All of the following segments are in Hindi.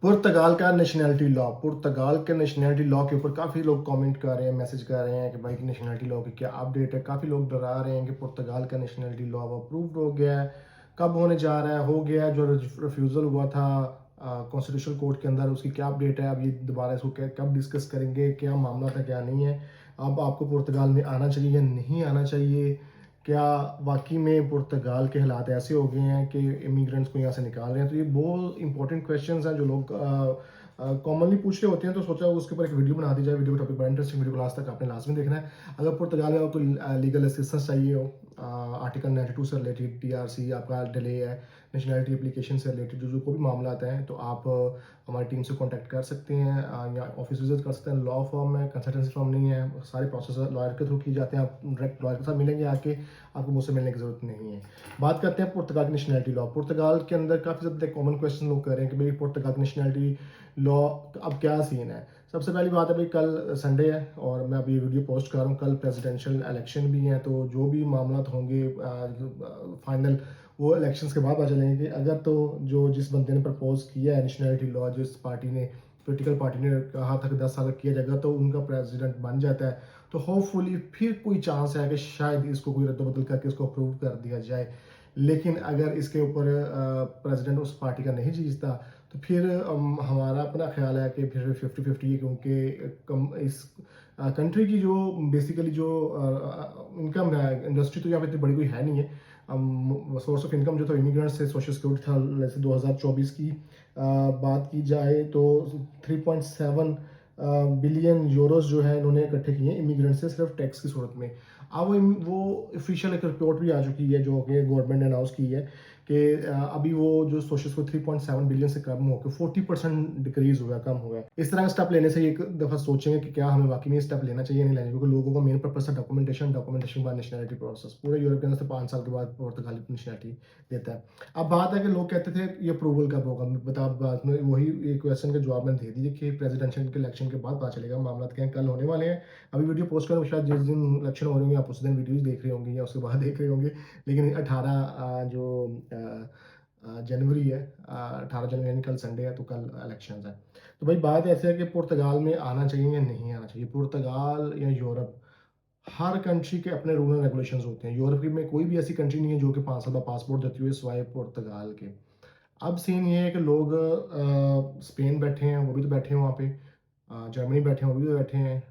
पुर्तगाल का नेशनैलिटी लॉ पुर्तगाल के नेशनैलिटी लॉ के ऊपर काफ़ी लोग कमेंट कर रहे हैं, मैसेज कर रहे हैं कि भाई नेशनैलिटी लॉ की क्या अपडेट है। काफ़ी लोग डरा रहे हैं कि पुर्तगाल का नेशनैलिटी लॉ अब अप्रूव्ड हो गया है, कब होने जा रहा है, हो गया है। जो रिफ्यूज़ल हुआ था कॉन्स्टिट्यूशनल कोर्ट के अंदर, उसकी क्या अपडेट है। अब ये दोबारा इसको कब डिस्कस करेंगे, क्या मामला था क्या नहीं है। अब आपको पुर्तगाल में आना चाहिए या नहीं आना चाहिए। क्या वाकई में पुर्तगाल के हालात ऐसे हो गए हैं कि इमिग्रेंट्स को यहाँ से निकाल रहे हैं। तो ये बहुत इंपॉर्टेंट क्वेश्चंस हैं जो लोग कॉमनली पूछ रहे होते हैं। तो सोचा उसके ऊपर एक वीडियो बना दी जाए। वीडियो का टॉपिक बड़ा इंटरेस्टिंग, वीडियो को लास्ट तक आपने लास्ट में देखना है। अगर पुर्तगाल में आपको लीगल असिस्टेंस चाहिए हो, आर्टिकल 92 से रिलेटेड, टीआरसी आपका डिले है, नेशनलिटी एप्लीकेशन से रिलेटेड जो जो कोई भी मामला आता है, तो आप हमारी टीम से कांटेक्ट कर सकते हैं या ऑफिस विजिट कर सकते हैं। लॉ फॉर्म है, कंसल्टेंसी फॉर्म नहीं है, सारे प्रोसेस लॉयर के थ्रू किए जाते हैं। आप डायरेक्ट लॉयर के साथ मिलेंगे आके, आपको मुझसे मिलने की जरूरत नहीं है। बात करते हैं पुर्तगाल की नेशनलिटी लॉ। पुर्तगाल के अंदर काफ़ी ज़्यादा कॉमन क्वेश्चन लोग कर रहे हैं कि भाई पुर्तगाल की नेशनलिटी लॉ अब क्या सीन है। सबसे पहली बात है भाई, कल संडे है और मैं अभी वीडियो पोस्ट कर रहा हूँ। कल प्रेसिडेंशियल इलेक्शन भी हैं, तो जो भी मामला होंगे फाइनल वो इलेक्शंस के बाद पता चलेंगे कि अगर तो जो जिस बंदे ने प्रपोज किया है नेशनलिटी लॉ, जिस पार्टी ने, पोलिटिकल पार्टी ने कहा था कि 10 साल तक किया जाएगा, तो उनका प्रेसिडेंट बन जाता है, तो होपफुली फिर कोई चांस है कि शायद इसको कोई रद्द-बदल करके इसको अप्रूव कर दिया जाए। लेकिन अगर इसके ऊपर प्रेसिडेंट उस पार्टी का नहीं जीतता, तो फिर हमारा अपना ख्याल है कि फिर 50-50 है, क्योंकि कम इस कंट्री की जो बेसिकली जो इनकम है, इंडस्ट्री तो यहाँ पे इतनी बड़ी कोई है नहीं है। सोर्स ऑफ इनकम जो था इमिग्रेंट्स से, सोशल सिक्योरिटी था। जैसे 2024 की बात की जाए तो 3.7 बिलियन यूरोस जो है इन्होंने इकट्ठे किए इमिग्रेंट से, सिर्फ टैक्स की सूरत में। अब वो ऑफिशियल एक रिपोर्ट भी आ चुकी है जो कि गवर्नमेंट ने अनाउंस की है कि अभी वो जो सोशल को 3.7 बिलियन से कम होकर 40% डिक्रीज हुआ, कम हुआ है। इस तरह का स्टेप लेने से एक दफ़ा सोचेंगे कि क्या हमें वाकई में स्टेप लेना चाहिए नहीं लेना चाहिए, क्योंकि लोगों का मेन पर्पस है डॉक्यूमेंटेशन के बाद नेशनलिटी प्रोसेस। पूरे यूरोप के अंदर से 5 साल के बाद पुर्तगाल नेशनलिटी देता है। अब बात है कि लोग कहते थे ये अप्रूवल कब होगा। बता बाद में वही एक क्वेश्चन के जवाब मैंने दे दिए कि प्रेसिडेंशियल के इलेक्शन के बाद पता चलेगा। मामला क्या कल होने वाले हैं। अभी वीडियो पोस्ट करूँ शायद जिस दिन इलेक्शन हो रहे होंगे आप उस दिन वीडियोज देख रहे होंगे या उसके बाद देख रहे होंगे। लेकिन 18 जो जनवरी है, 18 जनवरी यानी कल संडे है, तो कल इलेक्शन है। तो भाई बात ऐसे है कि पुर्तगाल में आना चाहिए या नहीं आना चाहिए। पुर्तगाल या यूरोप, हर कंट्री के अपने रूल एंड रेगुलेशंस होते हैं। यूरोप में कोई भी ऐसी कंट्री नहीं है जो कि 5 साल का पासपोर्ट देती हुई सिवाय पुर्तगाल के। अब सीन ये है कि लोग स्पेन बैठे हैं, वो भी तो बैठे हैं वहाँ पे, जर्मनी बैठे हैं, वो भी तो बैठे हैं,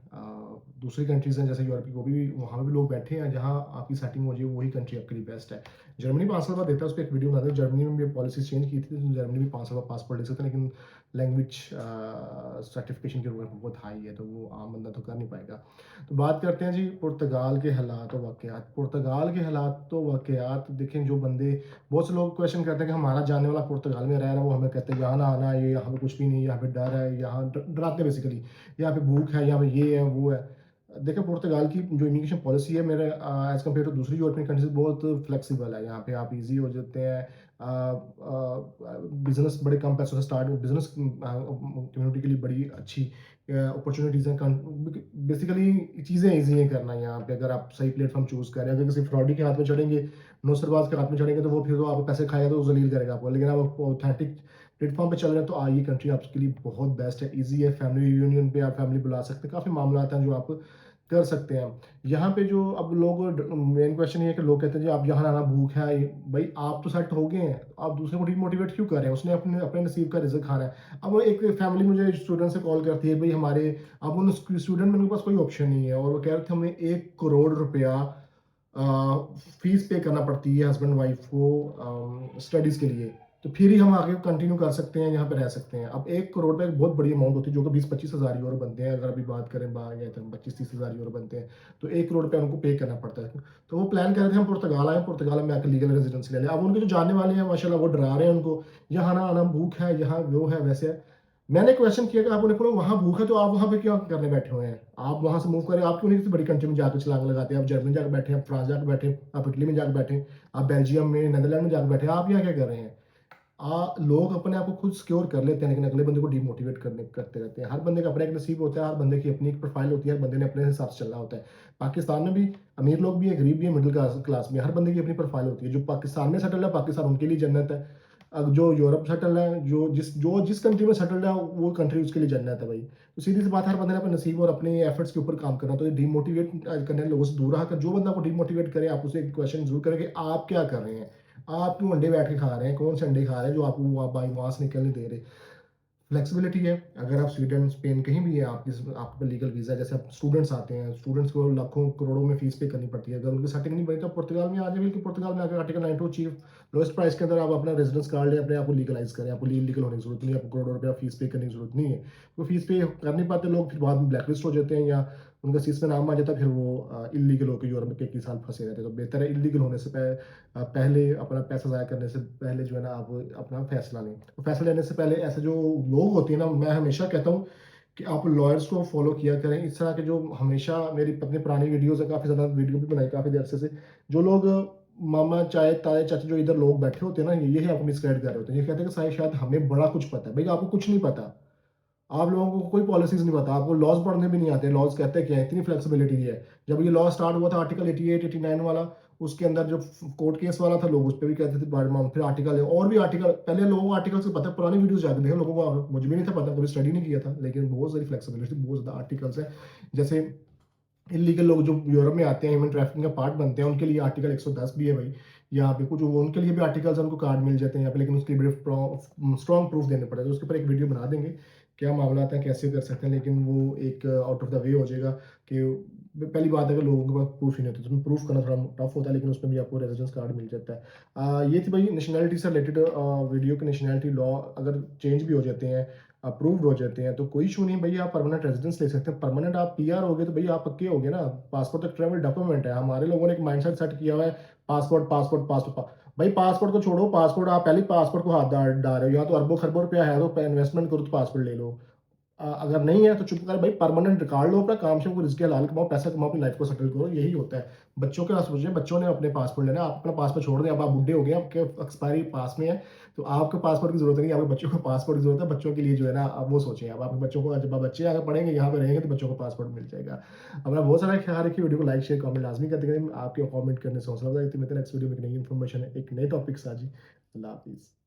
दूसरी कंट्रीज़ हैं जैसे यूरोप की, वो भी वहाँ पे भी लोग बैठे हैं। जहाँ आपकी सेटिंग हो जाए वही कंट्री आपके लिए बेस्ट है। जर्मनी 5 साल बाद देता है, उस पर एक वीडियो बनाते हैं। जर्मनी में भी पॉलिसी चेंज की थी, तो जर्मनी भी 5 साल बाद पासपोर्ट ले सकते हैं, लेकिन लैंग्वेज सर्टिफिकेशन की रिक्वायरमेंट बहुत हाई है, तो वो आम बंदा तो कर नहीं पाएगा। तो बात करते हैं जी पुर्तगाल के हालात और वाक़यात। पुर्तगाल के हालात तो वाक़यात देखें, जो बंदे, बहुत से लोग क्वेश्चन करते हैं कि हमारा जानने वाला पुर्तगाल में रह रहा है, वो हमें कहते हैं यहाँ ना आना, ये यहाँ पे कुछ भी नहीं है, यहाँ पे डर है, यहाँ डराते बेसिकली, यहाँ पे भूख है, यहाँ पे ये है वो है। देखिए पुर्तगाल की जो इमिग्रेशन पॉलिसी है, मेरे एज़ कम्पेयर टू दूसरी यूरोपियन कंट्रीज़ बहुत फ्लेक्सिबल है। यहाँ पे आप ईज़ी हो जाते हैं। बिज़नेस बड़े कम पैसों से स्टार्ट, बिज़नेस कम्युनिटी के लिए बड़ी अच्छी अपॉर्चुनिटीज़ हैं। बेसिकली चीज़ें ईज़ी हैं करना यहाँ पे, अगर आप सही प्लेटफ़ॉर्म चूज़ करें। अगर किसी फ्रॉडी के हाथ में चढ़ेंगे, नौसरबाज के हाथ में चढ़ेंगे, तो वो फिर तो आपको पैसे खाएगा, तो ज़लील करेगा आपको। लेकिन आप ऑथेंटिक प्लेटफ़ॉर्म पे चल रहे हैं, तो ये कंट्री आपके लिए बहुत बेस्ट है, ईज़ी है। फैमिली रियूनियन पे आप फैमिली बुला सकते हैं, काफ़ी मामला हैं जो आप कर सकते हैं। यहाँ पे जो अब लोग, मेन क्वेश्चन ये है कि लोग कहते हैं जी आप यहाँ आना भूख है। भाई आप तो सेट हो गए हैं, आप दूसरे को डिमोटिवेट क्यों कर रहे हैं? उसने अपने अपने नसीब का रिज़्क खाना है। अब वो एक फैमिली मुझे स्टूडेंट से कॉल करती है, भाई हमारे, अब उन स्टूडेंट में उनके पास कोई ऑप्शन नहीं है, और वो कह रहे थे हमें 1 करोड़ रुपया फीस पे करना पड़ती है हस्बैंड वाइफ को स्टडीज़ के लिए, तो फिर ही हम आगे कंटिन्यू कर सकते हैं, यहाँ पे रह सकते हैं। अब 1 करोड़ रुपए एक बहुत बड़ी अमाउंट होती है, जो कि 20-25 हज़ार यूरो बनते हैं। अगर अभी बात करें बाहर या तो 25-30 हज़ार यूरो बनते हैं, तो 1 करोड़ रुपए उनको पे करना पड़ता है। तो वो प्लान कर रहे थे हम पुर्तगाल आएँ, पुर्तगाल में आकर लीगल रेजिडेंसी ले लें। अब उनके जो जानने वाले हैं माशाल्लाह, वो डरा रहे हैं उनको, यहाँ ना आना भूख है, यहाँ वो है वैसे है। मैंने क्वेश्चन किया कि आप उन्हें बोलो वहाँ भूख है, तो आप वहाँ पे क्या करने बैठे हुए हैं? आप वहाँ से मूव करें, आप क्यों नहीं किसी बड़ी कंट्री में जाकर छलांग लगाते हैं? आप जर्मनी जाकर बैठे हैं, आप फ्रांस जाकर बैठे हैं, आप इटली में जाकर बैठे हैं, आप बेल्जियम में, नीदरलैंड में जाकर बैठे हैं, आप यहाँ क्या कर रहे हैं? लोग अपने आप को खुद सिक्योर कर लेते हैं, लेकिन अगले बंदे को डिमोटिवेट करते रहते हैं। हर बंदे का अपना एक नसीब होता है, हर बंदे की अपनी एक प्रोफाइल होती है, हर बंदे ने अपने हिसाब से चलना होता है। पाकिस्तान में भी अमीर लोग भी हैं, गरीब भी हैं, मिडिल क्लास क्लास में, हर बंदे की अपनी प्रोफाइल होती है। जो पाकिस्तान में सेटल है, पाकिस्तान उनके लिए जन्नत है। अब जो यूरोप सेटल है, जो जिस कंट्री में सेटल्ड है, वो कंट्री उसके लिए जन्नत है भाई। तो सीधी सी बात है, हर बंदे ने अपने नसीब और अपने एफर्ट्स के ऊपर काम करना। तो ये डिमोटिवेट करने वाले लोगों से दूर रहा कर। जो बंदा आपको डिमोटिवेट करे, आप उसे एक क्वेश्चन जरूर करें कि आप क्या कर रहे हैं, आप क्यों अंडे बैठ के खा रहे हैं, कौन से अंडे खा रहे हैं जो आपको वहाँ से निकलने दे रहे। फ्लेक्सिबिलिटी है, अगर आप स्वीडन, स्पेन कहीं भी है, आपके पास लीगल वीज़ा है, जैसे अब स्टूडेंट्स आते हैं, स्टूडेंट्स को लाखों करोड़ों में फीस पे करनी पड़ती है। अगर उनकी सेटिंग नहीं बनी तो पुर्तगाल में आ जाए, बल्कि पुर्तगाल में आकर आर्टिकल 9 अचीव लोएस्ट प्राइस के अंदर आप अपना रेजिडेंस कार्ड लें, अपने आप को लीगलाइज करें। आपको लीगल होने की जरूरत नहीं है, आपको करोड़ों रुपया फीस पे करने की जरूरत नहीं है। वो फीस पे कर नहीं पाते लोग, फिर बाद में ब्लैकलिस्ट हो जाते हैं या उनका सीस में नाम आ जाता है, फिर वो इलीगल होकर यूरोप के कई साल फंसे रहते हैं। तो बेहतर है इलीगल होने से पहले अपना पैसा ज़ाया करने से पहले जो है ना, आप अपना फैसला लें। तो फैसला लेने से पहले ऐसे जो लोग होते हैं ना, मैं हमेशा कहता हूँ कि आप लॉयर्स को फॉलो किया करें। इस तरह के जो हमेशा, मेरी अपनी पुरानी वीडियोज़ है, काफ़ी ज़्यादा वीडियो भी बनाई काफ़ी देर से, जो लोग मामा, चाहे ताए, चाचे, जो इधर लोग बैठे होते हैं ना, यही आपको मिसगाइड कर रहे होते हैं। ये कहते हैं कि शायद हमें बड़ा कुछ पता है। भाई आपको कुछ नहीं पता। आप लोगों को कोई पॉलिसीज़ नहीं पता, आपको लॉज़ पढ़ने भी नहीं आते, लॉज़ कहते क्या है, इतनी फ्लेक्सिबिलिटी है। जब ये लॉ स्टार्ट हुआ था आर्टिकल 88, 89 वाला, उसके अंदर जो कोर्ट केस वाला था, लोग उस पे भी कहते थे फिर आर्टिकल है, और भी आर्टिकल, पहले लोगों को आर्टिकल से पता है, पुरानी वीडियोज़ जाके देखें, लोगों को, मुझे भी नहीं था पता, कभी स्टडी नहीं किया था, लेकिन बहुत सारी फ्लेक्सिबिलिटी, बहुत ज़्यादा आर्टिकल्स हैं। जैसे इल्लीगल लोग जो यूरोप में आते हैं, ह्यूमन ट्रैफिकिंग का पार्ट बनते हैं, उनके लिए आर्टिकल 110 भी है भाई। यहाँ पे कुछ उनके लिए भी आर्टिकल्स हैं, उनको कार्ड मिल जाते हैं यहाँ पे, लेकिन उसके लिए स्ट्रॉन्ग प्रूफ देने पड़ते हैं। तो उसके ऊपर एक वीडियो बना देंगे, क्या मामला है, कैसे कर सकते हैं, लेकिन वो एक आउट ऑफ द वे हो जाएगा कि पहली बात है कि लोगों के पास प्रूफ ही नहीं होता, तो उसमें प्रूफ करना थोड़ा टफ होता है, लेकिन उसमें भी आपको रेजिडेंस कार्ड मिल जाता है। ये थी भाई नेशनैलिटी से रिलेटेड वीडियो। के नेशनैलिटी लॉ अगर चेंज भी हो जाते हैं, अप्रूव्ड हो जाते हैं, तो कोई इशू नहीं भैया, आप परमानेंट रेजिडेंस ले सकते हैं। परमानेंट आप पीआर हो गए तो भैया आप पक्के हो गए ना। पासपोर्ट तक ट्रैवल डॉक्यूमेंट है। हमारे लोगों ने एक माइंडसेट सेट किया हुआ है, पासपोर्ट पासपोर्ट पासपोर्ट भाई पासपोर्ट को छोड़ो, पासपोर्ट आप पहले पासपोर्ट को हाथ डाल डाल रहे हो, यहाँ तो अरबों खरबों रुपया है, तो इन्वेस्टमेंट करो तो पासपोर्ट ले लो। अगर नहीं है तो चुप कर भाई, परमानेंट निकाल लो अपना, काम से को रिस्क हलाल कमाओ, पैसा कमाओ, अपनी लाइफ को सेटल करो, यही होता है। बच्चों के सोचिए, बच्चों ने अपने पासपोर्ट लेना, आप अपना पासपोर्ट छोड़ दें, अब आप बुढ़े हो गए, आपके एक्सपायरी पास में है, तो आपके पासपोर्ट की जरूरत नहीं, आपके बच्चों को पासपोर्ट की जरूरत है। बच्चों के लिए जो है ना, आप वो सोचें, अब आपके बच्चों को, जब आप बच्चे आगे पढ़ेंगे, यहाँ पे रहेंगे, तो बच्चों को पासपोर्ट मिल जाएगा। अपना बहुत सारा ख्याल रखिए, वीडियो को लाइक शेयर कमेंट लाजमी करते हैं। आपके कमेंट करने से हौसला अफजाई होती है। नेक्स्ट वीडियो में एक नई इन्फॉर्मेशन है, एक नए टॉपिक से। आज अल्लाह हाफिज़।